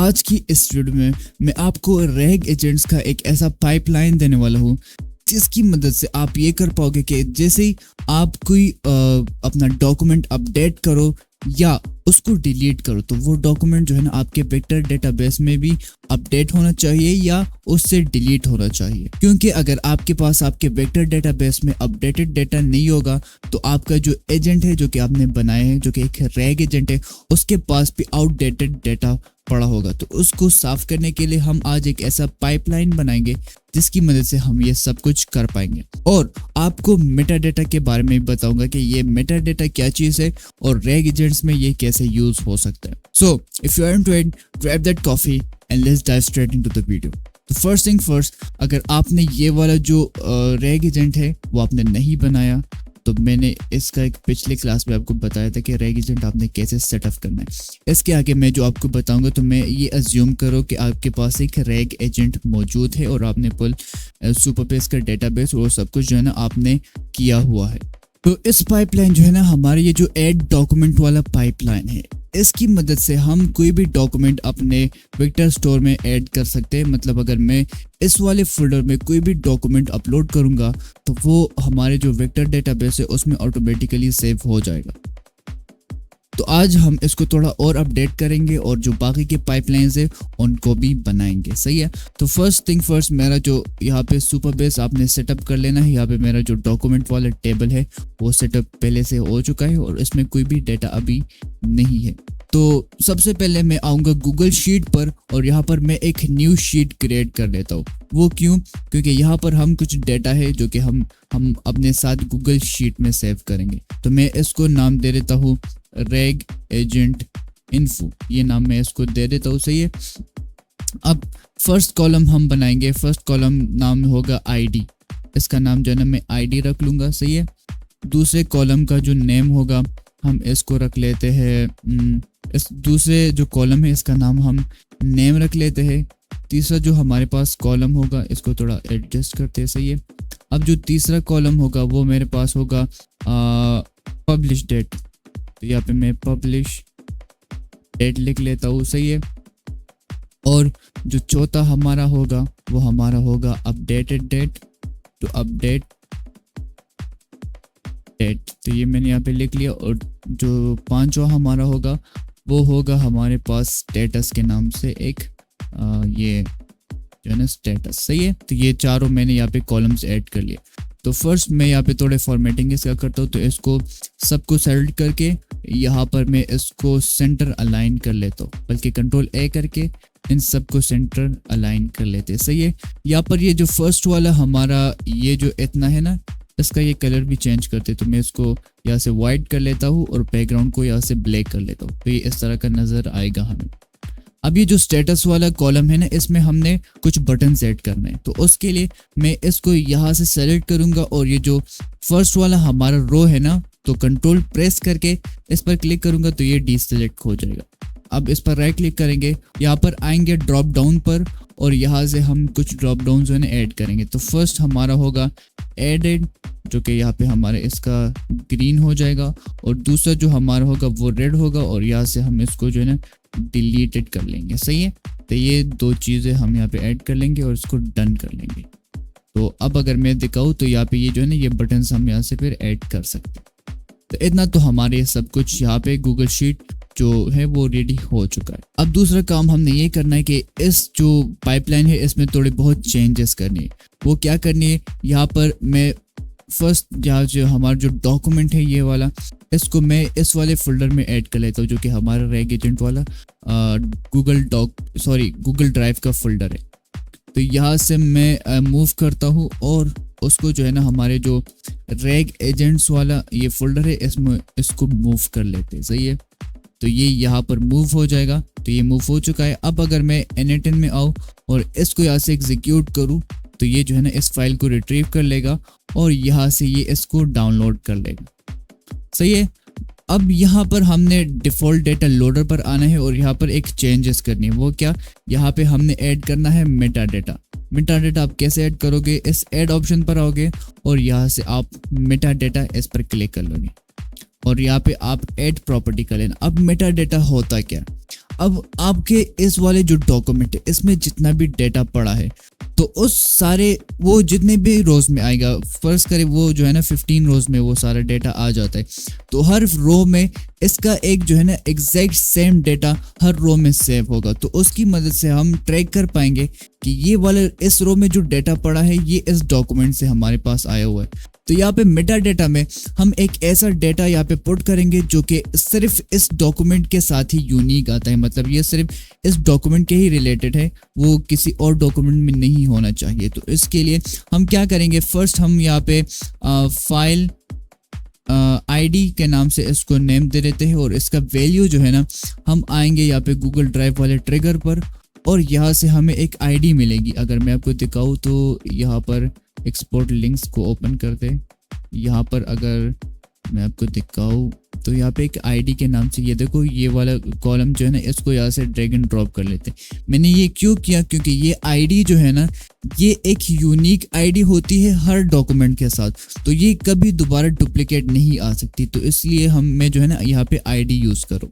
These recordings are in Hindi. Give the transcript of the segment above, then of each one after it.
आज की इस वीडियो में मैं आपको रैग एजेंट्स का एक ऐसा पाइपलाइन देने वाला हूँ जिसकी मदद से आप ये कर पाओगे कि जैसे ही आप कोई अपना डॉक्यूमेंट अपडेट करो या उसको डिलीट करो तो वो डॉक्यूमेंट जो है ना आपके वेक्टर डेटाबेस में भी अपडेट होना चाहिए या उससे डिलीट होना चाहिए। क्योंकि अगर आपके पास आपके वेक्टर डेटाबेस में अपडेटेड डेटा नहीं होगा तो आपका जो एजेंट है जो कि आपने बनाया है, जो कि एक रैग एजेंट है, उसके पास भी आउटडेटेड डेटा पड़ा होगा। तो उसको साफ करने के लिए हम आज एक ऐसा पाइपलाइन बनाएंगे जिसकी मदद से हम ये सब कुछ कर पाएंगे। और आपको मेटा डेटा के बारे में बताऊंगा कि ये मेटा डेटा क्या चीज है और रैग एजेंट्स में ये कैसे यूज हो सकता है। So if you are interested, grab that coffee and let's dive straight into the video. तो फर्स्ट थिंग फर्स्ट, अगर आपने ये वाला जो रैग एजेंट है वो आपने नहीं बनाया तो मैंने इसका एक पिछले क्लास में आपको बताया था कि रैग एजेंट आपने कैसे सेटअप करना है। इसके आगे मैं जो आपको बताऊंगा तो मैं ये अज्यूम करो कि आपके पास एक रैग एजेंट मौजूद है और आपने फुल सुपरबेस का डेटाबेस और सब कुछ जो है ना आपने किया हुआ है। तो इस पाइपलाइन जो है ना हमारे ये जो ऐड डॉक्यूमेंट वाला पाइपलाइन है, इसकी मदद से हम कोई भी डॉक्यूमेंट अपने वेक्टर स्टोर में ऐड कर सकते हैं। मतलब अगर मैं इस वाले फोल्डर में कोई भी डॉक्यूमेंट अपलोड करूंगा तो वो हमारे जो वेक्टर डेटाबेस है उसमें ऑटोमेटिकली सेव हो जाएगा। तो आज हम इसको थोड़ा और अपडेट करेंगे और जो बाकी के पाइपलाइंस है उनको भी बनाएंगे। सही है। तो फर्स्ट थिंग फर्स्ट, मेरा जो यहाँ पे सुपरबेस आपने सेटअप कर लेना है। यहाँ पे मेरा जो डॉक्यूमेंट वाला टेबल है वो सेटअप पहले से हो चुका है और इसमें कोई भी डेटा अभी नहीं है। तो सबसे पहले मैं आऊँगा गूगल शीट पर और यहाँ पर मैं एक न्यू शीट क्रिएट कर लेता हूँ। वो क्यों? क्योंकि यहाँ पर हम कुछ डेटा है जो कि हम अपने साथ गूगल शीट में सेव करेंगे। तो मैं इसको नाम दे देता हूँ रैग एजेंट इन्फो, ये नाम मैं इसको दे देता हूँ। सही है। अब फर्स्ट कॉलम हम बनाएंगे। फर्स्ट कॉलम नाम होगा आईडी, इसका नाम जो है ना मैं आईडी रख लूँगा। सही है। दूसरे कॉलम का जो नेम होगा हम इसको रख लेते हैं, इस दूसरे जो कॉलम है इसका नाम हम नेम रख लेते हैं। तीसरा जो हमारे पास कॉलम होगा इसको थोड़ा एडजस्ट करते हैं। सही है। अब जो तीसरा कॉलम होगा वो मेरे पास होगा पब्लिश डेट, तो यहाँ पे मैं पब्लिश डेट लिख लेता हूँ। सही है। और जो चौथा हमारा होगा वो हमारा होगा अपडेटेड डेट, तो अपडेट डेट, तो ये मैंने यहाँ पे लिख लिया। और जो पांचवा हमारा होगा वो होगा हमारे पास स्टेटस के नाम से एक ये जो है ना स्टेटस। सही है। तो ये चारों मैंने यहाँ पे कॉलम्स ऐड कर लिए। तो फर्स्ट मैं यहाँ पे थोड़े फॉर्मेटिंग इसका करता हूँ। तो इसको सबको सेलेक्ट करके यहाँ पर मैं इसको सेंटर अलाइन कर लेता हूँ, बल्कि कंट्रोल ए करके इन सबको सेंटर अलाइन कर लेते हैं। सही है। यहाँ पर ये जो फर्स्ट वाला हमारा ये जो इतना है ना, इसका ये कलर भी चेंज करते, तो मैं इसको यहाँ से वाइट कर लेता हूँ और बैकग्राउंड को यहाँ से ब्लैक कर लेता हूँ। तो ये इस तरह का नजर आएगा हमें। अब ये जो स्टेटस वाला कॉलम है ना, इसमें हमने कुछ बटन सेट करने हैं। तो उसके लिए मैं इसको यहाँ से सेलेक्ट करूंगा और ये जो फर्स्ट वाला हमारा रो है ना, तो कंट्रोल प्रेस करके इस पर क्लिक करूंगा तो ये डीसेलेक्ट हो जाएगा। अब इस पर राइट क्लिक करेंगे, यहाँ पर आएंगे ड्रॉप डाउन पर और यहाँ से हम कुछ ड्रॉप डाउन जो है ना ऐड करेंगे। तो फर्स्ट हमारा होगा एडेड, जो कि यहाँ पे हमारे इसका ग्रीन हो जाएगा, और दूसरा जो हमारा होगा वो रेड होगा और यहाँ से हम इसको जो है ना डिलीटेड कर लेंगे। सही है। तो ये दो चीज़ें हम यहाँ पे ऐड कर लेंगे और इसको डन कर लेंगे। तो अब अगर मैं दिखाऊँ तो यहाँ पे ये जो है ना ये बटन हम यहाँ से फिर ऐड कर सकते हैं। तो इतना तो हमारे सब कुछ यहाँ पे गूगल शीट जो है वो रेडी हो चुका है। अब दूसरा काम हमने ये करना है कि इस जो पाइपलाइन है इसमें थोड़े बहुत चेंजेस करने हैं। वो क्या करनी है, यहाँ पर मैं फर्स्ट यहाँ जो हमारा जो डॉक्यूमेंट है ये वाला, इसको मैं इस वाले फोल्डर में ऐड कर लेता हूँ जो कि हमारा रैग एजेंट वाला गूगल ड्राइव का फोल्डर है। तो यहाँ से मैं मूव करता हूँ और उसको जो है ना हमारे जो रैग एजेंट्स वाला ये फोल्डर है इसमें इसको मूव कर लेते हैं। सही है। तो ये यहाँ पर मूव हो जाएगा। तो ये मूव हो चुका है। अब अगर मैं N18 में आऊँ और इसको यहाँ से एग्जीक्यूट करूँ तो ये जो है ना इस फाइल को रिट्रीव कर लेगा और यहाँ से ये इसको डाउनलोड कर लेगा। सही है। अब यहाँ पर हमने डिफ़ॉल्ट डेटा लोडर पर आना है और यहाँ पर एक चेंजेस करनी है। वो क्या, यहाँ पे हमने ऐड करना है मेटा डेटा। मेटा डेटा आप कैसे ऐड करोगे, इस ऐड ऑप्शन पर आओगे और यहाँ से आप मेटा डेटा इस पर क्लिक कर लोगे। और यहाँ पे आप ऐड प्रॉपर्टी कर लेना। अब मेटा डेटा होता क्या? अब आपके इस वाले जो डॉक्यूमेंट है इसमें जितना भी डेटा पड़ा है तो उस सारे वो जितने भी रोज में आएगा, फर्ज करें वो जो है ना 15 रोज में वो सारा डेटा आ जाता है, तो हर रो में इसका एक जो है ना एग्जैक्ट सेम डेटा हर रो में सेव होगा। तो उसकी मदद से हम ट्रैक कर पाएंगे कि ये वाले इस रो में जो डेटा पड़ा है ये इस डॉक्यूमेंट से हमारे पास आया हुआ है। तो यहाँ पे मेटा डेटा में हम एक ऐसा डेटा यहाँ पे पुट करेंगे जो कि सिर्फ इस डॉक्यूमेंट के साथ ही यूनिक आता है, मतलब ये सिर्फ इस डॉक्यूमेंट के ही रिलेटेड है, वो किसी और डॉक्यूमेंट में नहीं होना चाहिए। तो इसके लिए हम क्या करेंगे, फर्स्ट हम यहाँ पे फाइल आईडी के नाम से इसको नेम दे देते हैं और इसका वैल्यू जो है ना हम आएंगे यहाँ पे गूगल ड्राइव वाले ट्रिगर पर और यहाँ से हमें एक आईडी मिलेगी। अगर मैं आपको दिखाऊँ तो यहाँ पर एक्सपोर्ट लिंक्स को ओपन करते, यहाँ पर अगर मैं आपको दिखाऊँ तो यहाँ पे एक आईडी के नाम से ये देखो ये वाला कॉलम जो है ना इसको यहाँ से ड्रैग एंड ड्रॉप कर लेते। मैंने ये क्यों किया, क्योंकि ये आईडी जो है ना ये एक यूनिक आईडी होती है हर डॉक्यूमेंट के साथ, तो ये कभी दोबारा डुप्लीकेट नहीं आ सकती। तो इसलिए मैं जो है ना यहाँ पे आईडी यूज करो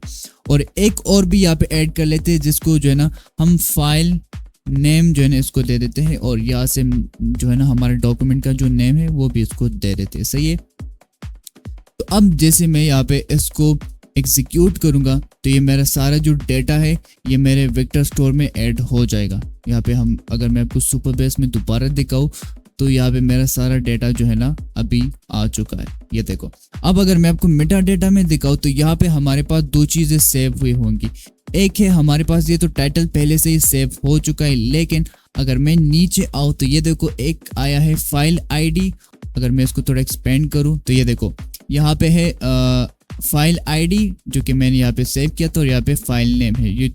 और एक और भी यहाँ पे ऐड कर लेते हैं जिसको जो है ना हम फाइल नेम जो है ना इसको दे देते हैं और यहाँ से जो है ना हमारे डॉक्यूमेंट का जो नेम है वो भी इसको दे देते हैं। सही है। तो अब जैसे मैं यहाँ पे इसको एग्जीक्यूट करूंगा तो ये मेरा सारा जो डेटा है ये मेरे वेक्टर स्टोर में ऐड हो जाएगा। यहाँ पे हम अगर मैं आपको सुपरबेस में दोबारा दिखाऊं तो यहाँ पे मेरा सारा डेटा जो है ना अभी आ चुका है, ये देखो। अब अगर मैं आपको मेटा डेटा में दिखाऊं तो यहाँ पे हमारे पास दो चीजें सेव हुई होंगी। एक है हमारे पास ये तो टाइटल पहले से ही सेव हो चुका है, लेकिन अगर मैं नीचे आऊँ तो ये देखो एक आया है फाइल आईडी। अगर मैं इसको थोड़ा एक्सपेंड करूँ तो ये देखो यहाँ पे है फाइल आईडी जो कि मैंने यहाँ पे सेव किया था और यहाँ पे फाइल नेम है ये।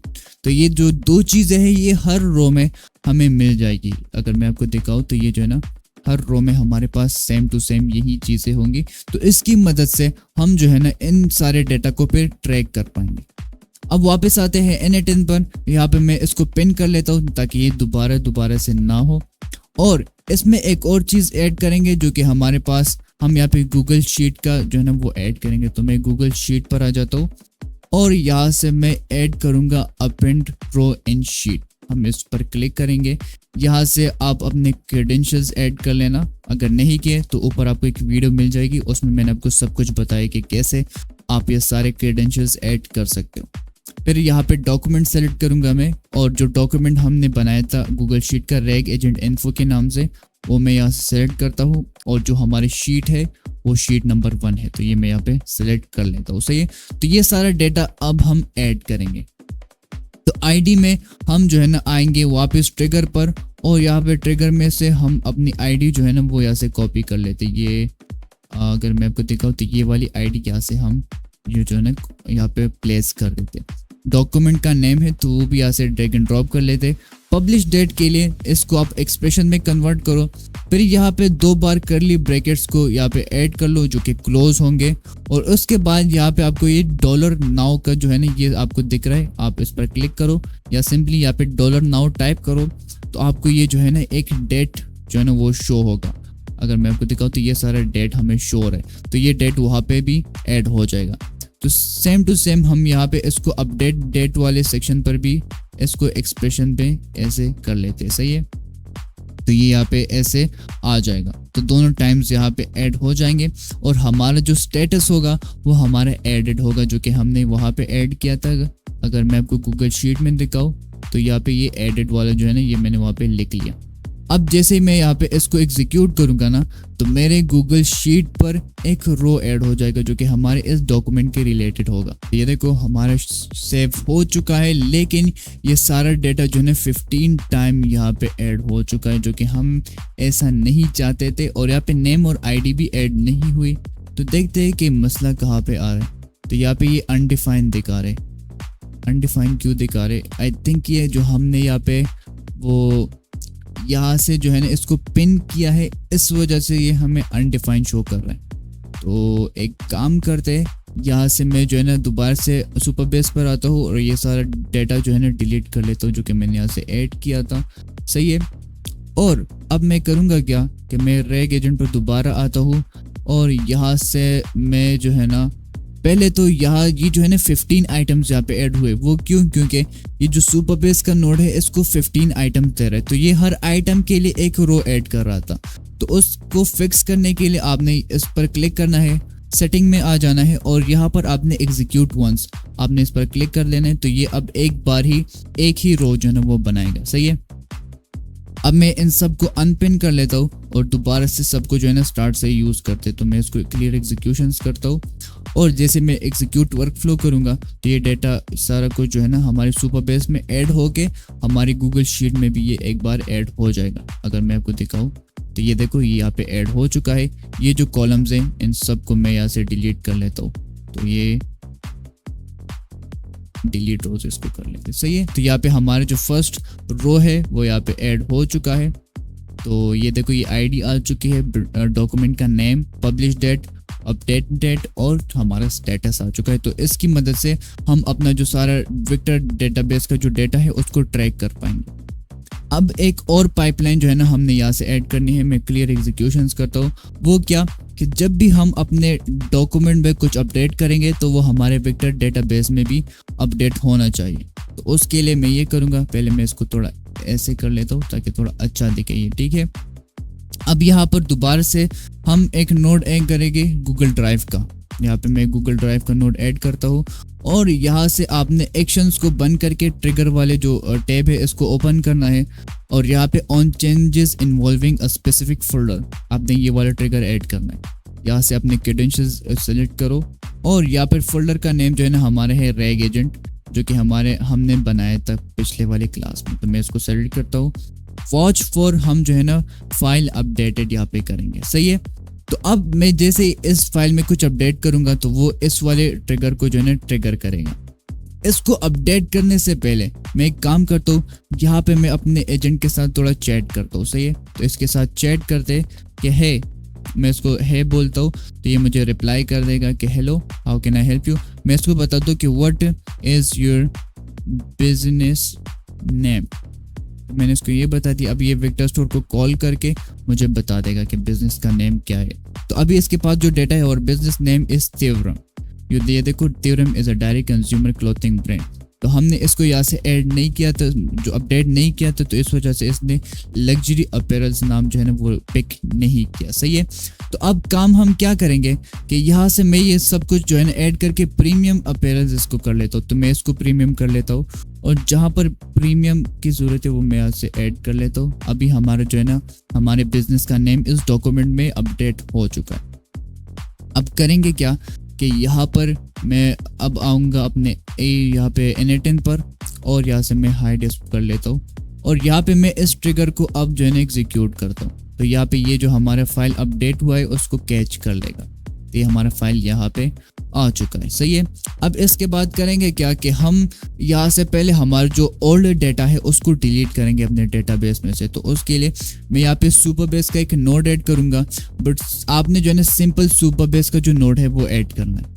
तो ये जो दो चीजें हैं ये हर रो में हमें मिल जाएगी। अगर मैं आपको दिखाऊँ तो ये जो है ना हर रो में हमारे पास सेम टू सेम यही चीजें होंगी। तो इसकी मदद से हम जो है ना इन सारे डेटा को फिर ट्रैक कर पाएंगे। अब वापस आते हैं N18 पर। यहाँ पे मैं इसको पिन कर लेता हूँ ताकि ये दोबारा से ना हो। और इसमें एक और चीज ऐड करेंगे जो कि हमारे पास, हम यहाँ पे गूगल शीट का जो है ना वो ऐड करेंगे। तो मैं गूगल शीट पर आ जाता हूँ और यहाँ से मैं ऐड करूंगा अपेंड रो इन शीट। हम इस पर क्लिक करेंगे। यहाँ से आप अपने क्रेडेंशियल्स ऐड कर लेना, अगर नहीं किए तो ऊपर आपको एक वीडियो मिल जाएगी, उसमें मैंने आपको सब कुछ बताया कि कैसे आप ये सारे क्रेडेंशियल्स ऐड कर सकते हो। फिर यहाँ पे डॉक्यूमेंट सेलेक्ट करूंगा मैं और जो डॉक्यूमेंट हमने बनाया था गूगल शीट का रैग एजेंट इन्फो के नाम से वो मैं यहाँ से सेलेक्ट करता हूँ और जो हमारी शीट है वो शीट नंबर 1 है, तो ये मैं यहाँ पे सेलेक्ट कर लेता हूँ। सही है। तो ये सारा डेटा अब हम ऐड करेंगे। तो आईडी में हम जो है ना आएंगे वापस ट्रिगर पर और यहाँ पे ट्रिगर में से हम अपनी आईडी जो है ना वो यहाँ से कॉपी कर लेते। ये अगर मैं आपको दिखाऊँ तो ये वाली आईडी यहाँ से हम ये जो है ना यहाँ पे प्लेस कर देते। डॉक्यूमेंट का नेम है तो वो भी यहाँ से ड्रैग एंड ड्रॉप कर लेते। पब्लिश डेट के लिए इसको आप एक्सप्रेशन में कन्वर्ट करो। फिर यहाँ पे 2 बार करली ब्रैकेट्स को यहाँ पे ऐड कर लो जो कि क्लोज होंगे और उसके बाद यहाँ पे आपको ये $नाउ का जो है ना ये आपको दिख रहा है, आप इस पर क्लिक करो या सिंपली यहाँ पे $नाउ टाइप करो तो आपको ये जो है ना एक डेट जो है ना वो शो होगा। अगर मैं आपको दिखाऊँ तो ये सारा डेट हमें शो है, तो ये डेट वहाँ पे भी ऐड हो जाएगा। तो सेम टू सेम हम यहाँ पे इसको अपडेट डेट वाले सेक्शन पर भी इसको एक्सप्रेशन पे ऐसे कर लेते हैं। सही है। तो ये यहाँ पे ऐसे आ जाएगा, तो दोनों टाइम्स यहाँ पे ऐड हो जाएंगे और हमारा जो स्टेटस होगा वो हमारा एडेड होगा जो कि हमने वहाँ पे ऐड किया था। अगर मैं आपको गूगल शीट में दिखाऊँ तो यहाँ पे ये एडेड वाला जो है ना ये मैंने वहाँ पे लिख लिया। अब जैसे ही मैं यहाँ पे इसको एग्जीक्यूट करूंगा ना तो मेरे गूगल शीट पर एक रो ऐड हो जाएगा जो कि हमारे इस डॉक्यूमेंट के रिलेटेड होगा। ये देखो हमारा सेव हो चुका है, लेकिन ये सारा डेटा जो है 15 टाइम यहाँ पे ऐड हो चुका है जो कि हम ऐसा नहीं चाहते थे और यहाँ पे नेम और आईडी भी ऐड नहीं हुई। तो देखते हैं कि मसला कहाँ पे आ रहा है। तो यहाँ पे ये अनडिफाइंड दिखा रहे, अनडिफाइंड क्यों दिखा रहे? आई थिंक ये जो हमने यहाँ पे वो यहाँ से जो है ना इसको पिन किया है इस वजह से ये हमें अनडिफाइंड शो कर रहा है। तो एक काम करते हैं, यहाँ से मैं जो है ना दोबारा से सुपरबेस पर आता हूँ और ये सारा डेटा जो है ना डिलीट कर लेता हूँ जो कि मैंने यहाँ से ऐड किया था। सही है। और अब मैं करूँगा क्या कि मैं रैग एजेंट पर दोबारा आता हूँ और यहाँ से मैं जो है ना पहले तो यहाँ ये जो है ना 15 आइटम्स यहाँ पे ऐड हुए। वो क्यों? क्योंकि ये जो सुपरबेस का नोड है इसको 15 आइटम्स दे रहा है, तो ये हर आइटम के लिए एक रो ऐड कर रहा था। तो उसको फिक्स करने के लिए आपने इस पर क्लिक करना है, सेटिंग में आ जाना है और यहाँ पर आपने एग्जीक्यूट वंस आपने इस पर क्लिक कर लेना है। तो ये अब एक ही रो जो है ना वो बनाएगा। सही है। अब मैं इन सब को अनपिन कर लेता हूँ और दोबारा से सबको जो है ना स्टार्ट से यूज़ करते। तो मैं इसको क्लियर एग्जीक्यूशंस करता हूँ और जैसे मैं एग्जीक्यूट वर्कफ्लो करूँगा तो ये डेटा सारा कुछ जो है ना हमारे सुपरबेस में ऐड होके हमारी गूगल शीट में भी ये एक बार ऐड हो जाएगा। अगर मैं आपको दिखाऊँ तो ये देखो, ये यहाँ पे ऐड हो चुका है। ये जो कॉलम्स हैं इन सब को मैं यहाँ से डिलीट कर लेता हूँ। तो ये डिलीट रोज इसको कर लेते। सही है। तो यहाँ पे हमारे जो फर्स्ट रो है वो यहाँ पे ऐड हो चुका है। तो ये देखो, ये आईडी आ चुकी है, डॉक्यूमेंट का name, publish date, update date और हमारा स्टेटस आ चुका है। तो इसकी मदद से हम अपना जो सारा वेक्टर डेटाबेस का जो डेटा है उसको ट्रैक कर पाएंगे। अब एक और पाइपलाइन जो है ना हमने यहाँ से ऐड करनी है। मैं क्लियर एग्जीक्यूशंस करता हूँ। वो क्या कि जब भी हम अपने डॉक्यूमेंट में कुछ अपडेट करेंगे तो वो हमारे वेक्टर डेटाबेस में भी अपडेट होना चाहिए। तो उसके लिए मैं ये करूँगा, पहले मैं इसको थोड़ा ऐसे कर लेता हूँ ताकि थोड़ा अच्छा दिखे ये। ठीक है। अब यहाँ पर दोबारा से हम एक नोड ऐड करेंगे गूगल ड्राइव का। यहाँ पे मैं गूगल ड्राइव का नोड ऐड करता हूँ और यहाँ से आपने एक्शंस को बंद करके ट्रिगर वाले जो टैब है इसको ओपन करना है और यहाँ पे on changes involving a specific folder आपने ये वाला ट्रिगर ऐड करना है। यहाँ से अपने क्रेडेंशियल्स सेलेक्ट करो और यहाँ पर फोल्डर का नेम जो है ना हमारे है रैग एजेंट, जो कि हमने बनाया था पिछले वाले क्लास में। तो मैं इसको सेलेक्ट करता हूँ। वॉच फॉर हम जो है ना फाइल अपडेटेड यहाँ पे करेंगे। सही है। तो अब मैं जैसे इस फाइल में कुछ अपडेट करूंगा तो वो इस वाले ट्रिगर को जो है ना ट्रिगर करेगा। इसको अपडेट करने से पहले मैं एक काम करता हूँ, यहाँ पे मैं अपने एजेंट के साथ थोड़ा चैट करता हूँ। सही है। तो इसके साथ चैट करते कि है, मैं इसको है बोलता हूँ तो ये मुझे रिप्लाई कर देगा कि hello, how can I help you. मैं इसको बताता हूँ कि what is your business name. मैंने इसको ये बता दिया। अब ये वेक्टर स्टोर को कॉल करके मुझे बता देगा कि बिजनेस का नेम क्या है। तो अभी इसके पास जो डेटा है और बिजनेस नेम इज तीव्रम। ये देखो, Teevram is a direct consumer clothing brand. तो हमने इसको यहाँ से ऐड नहीं किया था, जो अपडेट नहीं किया था, तो इस वजह से इसने लग्जरी अपैरल्स नाम जो है ना वो पिक नहीं किया। सही है। तो अब काम हम क्या करेंगे कि यहाँ से मैं ये सब कुछ जो है ना ऐड करके प्रीमियम अपैरल्स इसको कर लेता हूँ। तो मैं इसको प्रीमियम कर लेता हूँ और जहाँ पर प्रीमियम की ज़रूरत है वो मैं यहाँ से ऐड कर लेता हूँ। अभी हमारा जो है ना हमारे बिजनेस का नेम इस डॉक्यूमेंट में अपडेट हो चुका है। अब करेंगे क्या कि यहाँ पर मैं अब आऊँगा अपने यहाँ पे N18 पर और यहाँ से मैं हाइड कर लेता हूँ और यहाँ पे मैं इस ट्रिगर को अब जो है ना एग्जीक्यूट करता हूँ। तो यहाँ पे ये जो हमारा फाइल अपडेट हुआ है उसको कैच कर लेगा। तो ये हमारा फाइल यहाँ पे आ चुका है। सही है। अब इसके बाद करेंगे क्या कि हम यहाँ से पहले हमारा जो ओल्ड डेटा है उसको डिलीट करेंगे अपने डेटाबेस में से। तो उसके लिए मैं यहाँ पे सुपरबेस का एक नोड ऐड करूँगा, बट आपने जो है ना सिंपल सुपरबेस का जो नोड है वो ऐड करना है,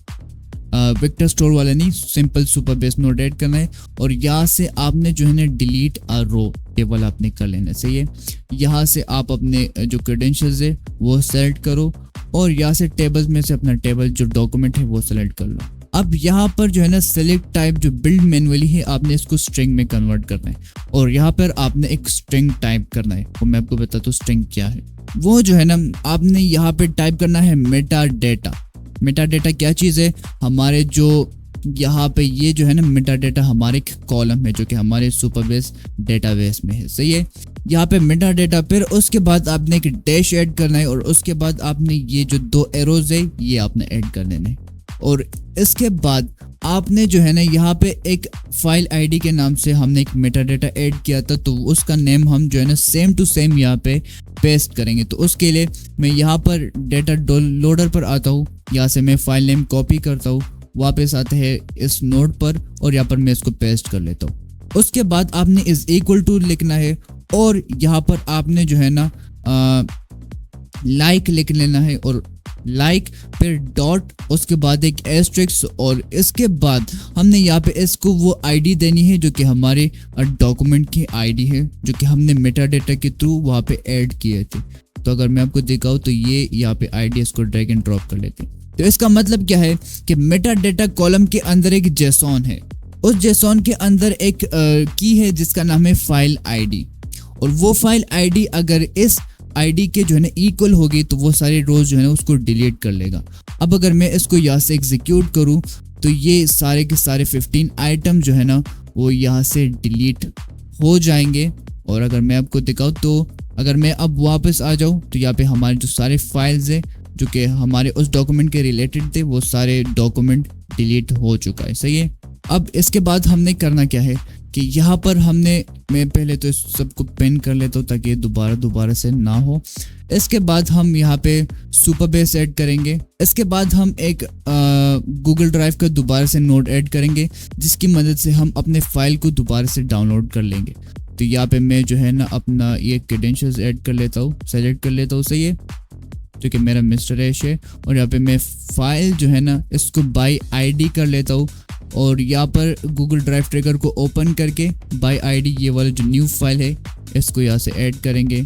वेक्टर स्टोर वाला नहीं, सिंपल सुपरबेस नोड ऐड करना है। और यहाँ से आपने जो है ना डिलीट अ रो टेबल आपने कर लेना है। सही है। यहाँ से आप अपने जो क्रेडेंशियल्स है वो सेलेक्ट करो और यहाँ से टेबल्स में से अपना टेबल जो डॉक्यूमेंट है वो सेलेक्ट कर लो। अब यहाँ पर जो है ना सेलेक्ट टाइप जो बिल्ड मैनुअली है आपने इसको स्ट्रिंग में कन्वर्ट करना है और यहाँ पर आपने एक स्ट्रिंग टाइप करना है। और मैं आपको बताता हूँ स्ट्रिंग क्या है। वो जो है ना आपने यहाँ पे टाइप करना है मेटा डेटा। मेटा डेटा क्या चीज़ है? हमारे जो यहाँ पे ये जो है ना मेटा डेटा हमारे एक कॉलम है जो कि हमारे सुपरबेस डेटाबेस में है। सही है। यहाँ पे मेटा डेटा, फिर उसके बाद आपने एक डैश ऐड करना है और उसके बाद आपने ये जो 2 एरोज है ये आपने ऐड कर देना है। और इसके बाद आपने जो है ना यहाँ पे एक फाइल आईडी के नाम से हमने एक मेटा डेटा ऐड किया था, तो उसका नेम हम जो है ना सेम टू सेम यहाँ पे पेस्ट करेंगे। तो उसके लिए मैं यहाँ पर डेटा लोडर पर आता हूँ, यहाँ से मैं फाइल नेम कॉपी करता हूँ, वापस आते हैं इस नोड पर और यहाँ पर मैं इसको पेस्ट कर लेता हूँ। उसके बाद आपने इज इक्वल टू लिखना है और यहाँ पर आपने जो है ना लाइक लिख लेना है और लाइक फिर डॉट, उसके बाद एक एस्ट्रिक्स और इसके बाद हमने यहाँ पे इसको वो आईडी देनी है जो कि हमारे डॉक्यूमेंट की आईडी है जो कि हमने मेटा डेटा के थ्रू वहाँ पे ऐड किए थे। तो अगर मैं आपको दिखाऊँ तो ये यहाँ पे आईडी इसको ड्रैग एंड ड्रॉप कर लेते हैं। तो इसका मतलब क्या है कि मेटा डेटा कॉलम के अंदर एक जेसॉन है, उस जेसॉन के अंदर एक की है जिसका नाम है फाइल आईडी, और वो फाइल आईडी अगर इस आईडी के जो है ना इक्वल होगी तो वो सारे रोज जो है ना उसको डिलीट कर लेगा। अब अगर मैं इसको यहाँ से एग्जीक्यूट करूँ तो ये सारे के सारे 15 आइटम जो है ना वो यहाँ से डिलीट हो जाएंगे। और अगर मैं आपको दिखाऊँ तो अगर मैं अब वापस आ जाऊँ तो यहाँ पे हमारे जो सारे फाइल्स है जो कि हमारे उस डॉक्यूमेंट के रिलेटेड थे वो सारे डॉक्यूमेंट डिलीट हो चुका है। सही है। अब इसके बाद हमने करना क्या है कि यहाँ पर मैं पहले तो इस सबको पिन कर लेता हूँ ताकि दोबारा से ना हो। इसके बाद हम यहाँ पे सुपरबेस ऐड करेंगे। इसके बाद हम एक गूगल ड्राइव का दोबारा से नोड ऐड करेंगे जिसकी मदद से हम अपने फाइल को दोबारा से डाउनलोड कर लेंगे। तो यहाँ पे मैं जो है ना अपना ये क्रेडेंशियल्स ऐड कर लेता हूँ, सेलेक्ट कर लेता हूँ। सही है, जो कि मेरा मिस्टर ऐश है। और यहाँ पे मैं फाइल जो है ना इसको बाय आईडी कर लेता हूँ और यहाँ पर गूगल ड्राइव ट्रिगर को ओपन करके बाय आईडी ये वाला जो न्यू फाइल है इसको यहाँ से ऐड करेंगे,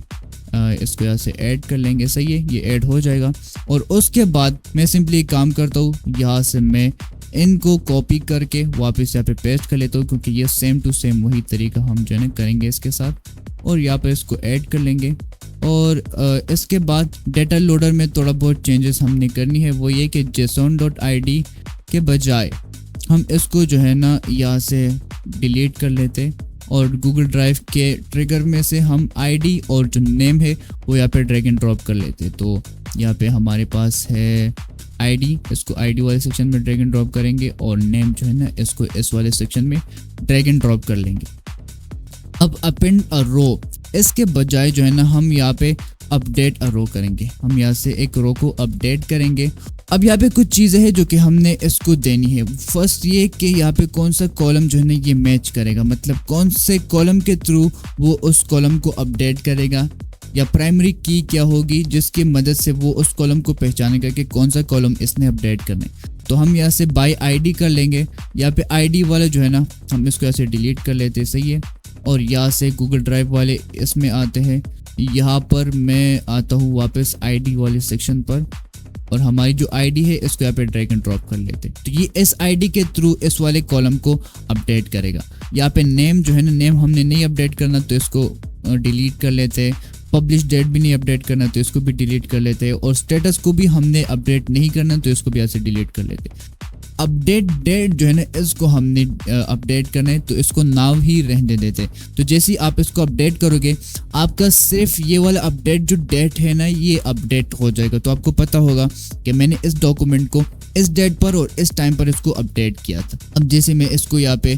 इसको यहाँ से ऐड कर लेंगे। सही है, ये ऐड हो जाएगा। और उसके बाद मैं सिंपली काम करता हूँ, यहाँ से मैं इनको कॉपी करके वापस यहाँ पे पेस्ट कर लेता हूँ क्योंकि ये सेम टू सेम वही तरीका हम जो है करेंगे इसके साथ। और यहाँ पे इसको ऐड कर लेंगे। और इसके बाद डेटा लोडर में थोड़ा बहुत चेंजेस हमने करनी है, वो ये कि json.id के बजाय हम इसको जो है ना यहाँ से डिलीट कर लेते और गूगल ड्राइव के ट्रिगर में से हम आईडी और जो नेम है वो यहाँ पे ड्रैग एंड ड्रॉप कर लेते। तो यहाँ पे हमारे पास है आईडी, इसको आईडी वाले सेक्शन में ड्रैग एंड ड्रॉप करेंगे और नेम जो है ना इसको इस वाले सेक्शन में ड्रैग एंड ड्रॉप कर लेंगे। अब अपेंड अ रो, इसके बजाय जो है ना हम यहाँ पे अपडेट अ रो करेंगे। हम यहाँ से एक रो को अपडेट करेंगे। अब यहाँ पे कुछ चीज़ें हैं जो कि हमने इसको देनी है। फर्स्ट ये कि यहाँ पे कौन सा कॉलम जो है ना ये मैच करेगा, मतलब कौन से कॉलम के थ्रू वो उस कॉलम को अपडेट करेगा, या प्राइमरी की क्या होगी जिसकी मदद से वो उस कॉलम को पहचानेगा कि कौन सा कॉलम इसने अपडेट करना है। तो हम यहाँ से बाय आईडी कर लेंगे। यहाँ पे आईडी वाला जो है ना हम इसको ऐसे डिलीट कर लेते हैं। सही है। और यहाँ से गूगल ड्राइव वाले इसमें आते हैं, यहाँ पर मैं आता हूँ वापस आईडी वाले सेक्शन पर और हमारी जो आईडी है इसको यहाँ पे ड्रैग एंड ड्रॉप कर लेते हैं। तो ये इस आईडी के थ्रू इस वाले कॉलम को अपडेट करेगा। यहाँ पे नेम जो है ना, नेम हमने नहीं अपडेट करना तो इसको डिलीट कर लेते हैं। पब्लिश डेट भी नहीं अपडेट करना तो इसको भी डिलीट कर लेते हैं। और स्टेटस को भी हमने अपडेट नहीं करना तो इसको भी यहाँ से डिलीट कर लेते हैं। अपडेट डेट जो है ना इसको हमने अपडेट करना है तो इसको नाव ही रहने देते। तो जैसे ही आप इसको अपडेट करोगे आपका सिर्फ ये वाला अपडेट जो डेट है ना ये अपडेट हो जाएगा। तो आपको पता होगा कि मैंने इस डॉक्यूमेंट को इस डेट पर और इस टाइम पर इसको अपडेट किया था। अब जैसे मैं इसको यहाँ पे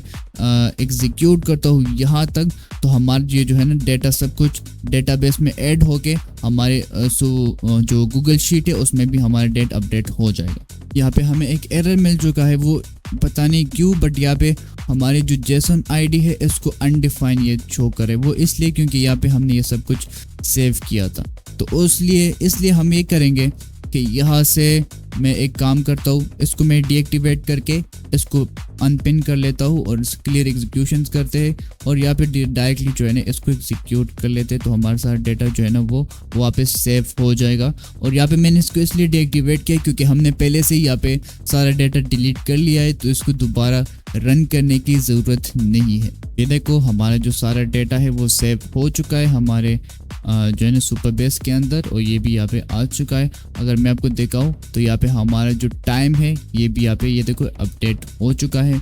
एग्जीक्यूट करता हूँ यहाँ तक, तो हमारा ये जो है ना डेटा सब कुछ डेटाबेस में ऐड होके हमारे जो गूगल शीट है उसमें भी हमारा डेट अपडेट हो जाएगा। यहाँ पे हमें एक एरर मिल चुका है, वो पता नहीं क्यों, बट यहाँ पे हमारी जो जेसन आईडी है इसको अनडिफाइन ये शो करे। वो इसलिए क्योंकि यहाँ पे हमने ये सब कुछ सेव किया था। तो इसलिए हम ये करेंगे कि यहाँ से मैं एक काम करता हूँ, इसको मैं डीएक्टिवेट करके इसको अनपिन कर लेता हूँ और क्लियर एग्जीक्यूशन करते हैं और यहाँ पे डायरेक्टली जो है ना इसको एग्जीक्यूट कर लेते हैं। तो हमारा सारा डेटा जो है ना वो वापस सेव हो जाएगा। और यहाँ पे मैंने इसको इसलिए डीएक्टिवेट किया क्योंकि हमने पहले से ही यहाँ पे सारा डेटा डिलीट कर लिया है, तो इसको दोबारा रन करने की ज़रूरत नहीं है। ये देखो हमारा जो सारा डेटा है वो सेव हो चुका है हमारे जो है ना सुपरबेस के अंदर, और ये भी यहाँ पे आ चुका है। अगर मैं आपको दिखाऊं तो यहाँ पे हमारा जो टाइम है ये भी यहाँ पे ये देखो अपडेट हो चुका है।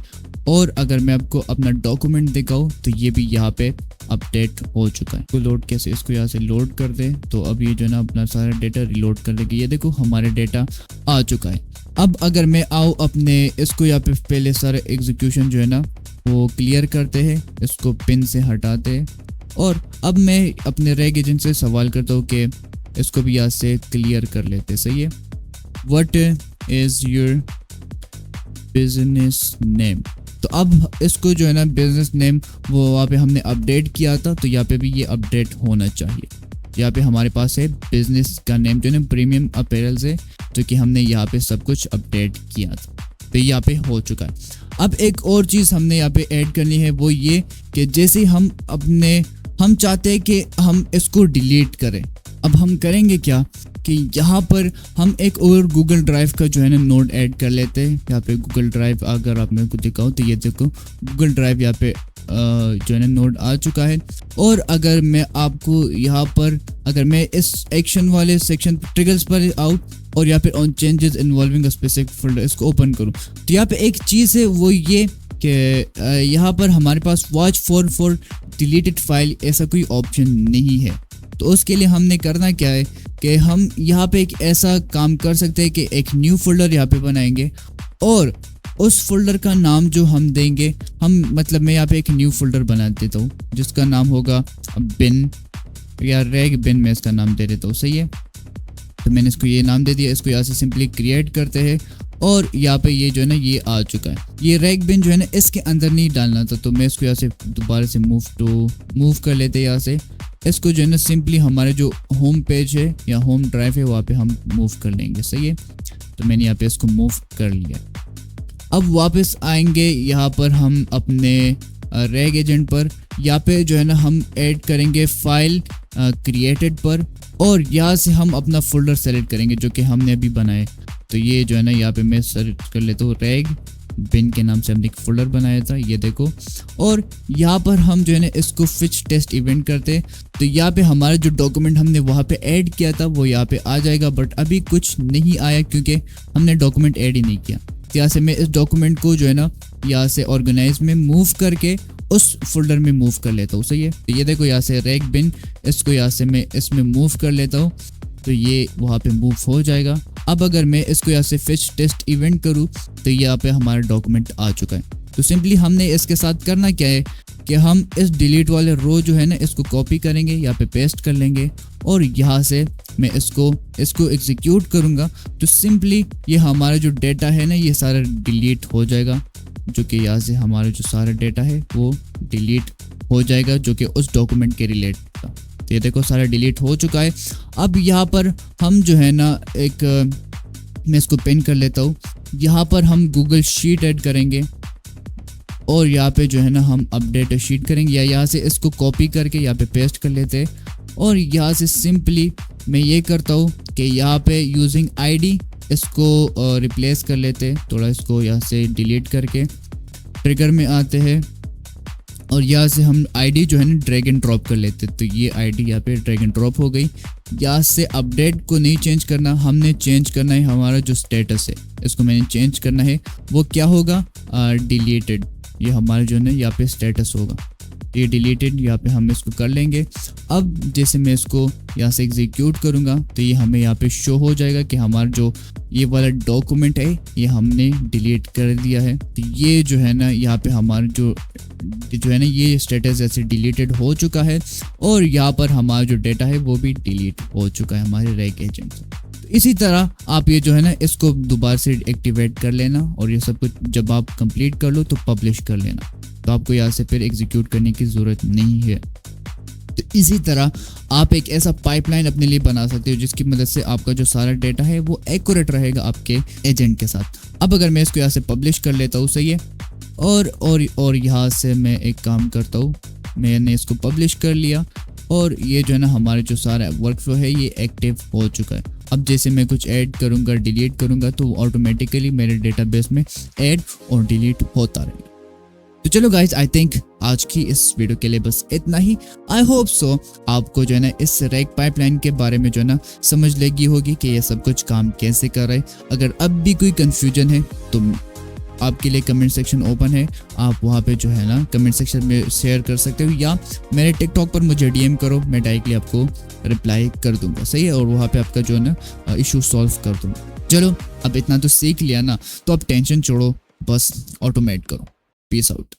और अगर मैं आपको अपना डॉक्यूमेंट दिखाऊं तो ये भी यहाँ पे अपडेट हो चुका है। तो लोड कैसे, इसको यहाँ से लोड कर दे तो अब ये जो है ना अपना सारा डेटा रिलोड कर लेगी। ये देखो हमारे डेटा आ चुका है। अब अगर मैं आऊँ अपने इसको यहाँ पे पहले सारे एग्जीक्यूशन जो है ना वो क्लियर करते हैं, इसको पिन से हटाते हैं। और अब मैं अपने रैग एजेंट से सवाल करता हूँ कि इसको भी यहाँ से क्लियर कर लेते। सही है। What is your business name. तो अब इसको जो है ना बिजनेस नेम वो वहाँ पे हमने अपडेट किया था, तो यहाँ पे भी ये अपडेट होना चाहिए। यहाँ पे हमारे पास है बिजनेस का नेम जो है ना प्रीमियम अपैरल्स है, जो कि हमने यहाँ पे सब कुछ अपडेट किया था। तो यहाँ पे हो चुका है। अब एक और चीज़ हमने यहाँ पे ऐड करनी है, वो ये कि जैसे हम चाहते हैं कि हम इसको डिलीट करें। अब हम करेंगे क्या कि यहाँ पर हम एक और गूगल ड्राइव का जो है ना नोड ऐड कर लेते हैं। यहाँ पे गूगल ड्राइव अगर आप मेरे को दिखाओ तो ये देखो गूगल ड्राइव यहाँ पे जो है ना नोड आ चुका है। और अगर मैं आपको यहाँ पर अगर मैं इस एक्शन वाले सेक्शन ट्रिगर्स पर आउट और यहाँ पे on changes involving specific folder इसको ओपन करूँ तो यहाँ पे एक चीज़ है वो ये कि यहाँ पर हमारे पास वॉच फॉर डिलीटेड फाइल ऐसा कोई ऑप्शन नहीं है। तो उसके लिए हमने करना क्या है कि हम यहाँ पे एक ऐसा काम कर सकते हैं कि एक न्यू फोल्डर यहाँ पे बनाएंगे और उस फोल्डर का नाम जो हम देंगे मतलब मैं यहाँ पे एक न्यू फोल्डर बना देता हूँ जिसका नाम होगा बिन या रैग बिन, मैं इसका नाम दे देता हूँ। सही है, तो मैंने इसको ये नाम दे दिया। इसको यहाँ से सिंपली क्रिएट करते हैं और यहाँ पे ये जो है ना ये आ चुका है। ये रैग बिन जो है ना इसके अंदर नहीं डालना था, तो मैं इसको यहाँ से दोबारा से मूव कर लेते हैं। यहाँ से इसको जो है ना सिंपली हमारे जो होम पेज है या होम ड्राइव है वहाँ पे हम मूव कर लेंगे। सही है, तो मैंने यहाँ पे इसको मूव कर लिया। अब वापस आएंगे यहाँ पर हम अपने रैग एजेंट पर। यहाँ पे जो है ना हम ऐड करेंगे फाइल क्रिएटेड पर और यहाँ से हम अपना फोल्डर सेलेक्ट करेंगे जो कि हमने अभी बनाए। तो ये जो है ना यहाँ पे मैं सर्च कर लेता हूँ, रैग बिन के नाम से हमने एक फोल्डर बनाया था, ये देखो। और यहाँ पर हम जो है ना इसको फिच टेस्ट इवेंट करते हैं तो यहाँ पे हमारा जो डॉक्यूमेंट हमने वहाँ पे ऐड किया था वो यहाँ पे आ जाएगा। बट अभी कुछ नहीं आया क्योंकि हमने डॉक्यूमेंट ऐड ही नहीं किया। तो यहाँ से मैं इस डॉक्यूमेंट को जो है ना यहाँ से ऑर्गेनाइज में मूव करके उस फोल्डर में मूव कर लेता हूँ। सही है, तो ये देखो यहाँ से रैग बिन, इसको यहाँ से मैं इसमें मूव कर लेता हूँ तो ये वहाँ पे मूव हो जाएगा। अब अगर मैं इसको यहाँ से फिच टेस्ट इवेंट करूँ तो यहाँ पे हमारा डॉक्यूमेंट आ चुका है। तो सिंपली हमने इसके साथ करना क्या है कि हम इस डिलीट वाले रो जो है ना इसको कॉपी करेंगे, यहाँ पे पेस्ट कर लेंगे और यहाँ से मैं इसको एग्जीक्यूट करूँगा तो सिंपली ये हमारा जो डेटा है ना ये सारा डिलीट हो जाएगा, जो कि यहाँ से हमारा जो सारा डेटा है वो डिलीट हो जाएगा जो कि उस डॉक्यूमेंट के रिलेट था। तो ये देखो सारा डिलीट हो चुका है। अब यहाँ पर हम जो है ना मैं इसको पिन कर लेता हूँ। यहाँ पर हम गूगल शीट ऐड करेंगे और यहाँ पे जो है ना हम अपडेट शीट करेंगे या यहाँ से इसको कॉपी करके यहाँ पे पेस्ट कर लेते हैं। और यहाँ से सिंपली मैं ये करता हूँ कि यहाँ पे यूजिंग आईडी इसको रिप्लेस कर लेते हैं। थोड़ा इसको यहाँ से डिलीट करके ट्रिगर में आते हैं और यहाँ से हम आईडी जो है ना ड्रैग एंड ड्रॉप कर लेते हैं। तो ये आईडी यहाँ पे ड्रैग एंड ड्रॉप हो गई। यहाँ से अपडेट को नहीं चेंज करना, हमने चेंज करना है हमारा जो स्टेटस है, इसको मैंने चेंज करना है। वो क्या होगा, डिलीटेड, ये हमारा जो है ना यहाँ पे स्टेटस होगा, ये डिलीटेड, यहाँ पे हम इसको कर लेंगे। अब जैसे मैं इसको यहाँ से एग्जीक्यूट करूँगा तो ये हमें यहाँ पे शो हो जाएगा कि हमारा जो ये वाला डॉक्यूमेंट है ये हमने डिलीट कर दिया है। तो ये जो है ना यहाँ पे हमारा जो है ना ये स्टेटस ऐसे डिलीटेड हो चुका है और यहाँ पर हमारा जो डेटा है वो भी डिलीट हो चुका है हमारे रैग एजेंट से। तो इसी तरह आप ये जो है ना इसको दोबारा से एक्टिवेट कर लेना और ये सब कुछ जब आप कंप्लीट कर लो तो पब्लिश कर लेना, तो आपको यहाँ से फिर एग्जीक्यूट करने की ज़रूरत नहीं है। तो इसी तरह आप एक ऐसा पाइपलाइन अपने लिए बना सकते हो जिसकी मदद से आपका जो सारा डेटा है वो एक्यूरेट रहेगा आपके एजेंट के साथ। अब अगर मैं इसको यहाँ से पब्लिश कर लेता हूँ, सही है, और यहाँ से मैं एक काम करता हूँ, मैंने इसको पब्लिश कर लिया और ये जो है ना हमारे जो सारा वर्कफ्लो है ये एक्टिव हो चुका है। अब जैसे मैं कुछ ऐड करूँगा, डिलीट करूँगा तो ऑटोमेटिकली मेरे डेटाबेस में ऐड और डिलीट होता रहेगा। तो चलो गाइज, आई थिंक आज की इस वीडियो के लिए बस इतना ही। आई होप सो आपको जो है ना इस रैग पाइपलाइन के बारे में जो है ना समझ लगी होगी कि ये सब कुछ काम कैसे कर रहा है। अगर अब भी कोई कंफ्यूजन है तो आपके लिए कमेंट सेक्शन ओपन है, आप वहाँ पे जो है ना कमेंट सेक्शन में शेयर कर सकते हो या मेरे टिकटॉक पर मुझे डीएम करो, मैं डायरेक्टली आपको रिप्लाई कर दूंगा। सही है, और वहाँ पे आपका जो है ना इशू सॉल्व कर दूंगा। चलो अब इतना तो सीख लिया ना, तो अब टेंशन छोड़ो, बस ऑटोमेट करो। Peace out.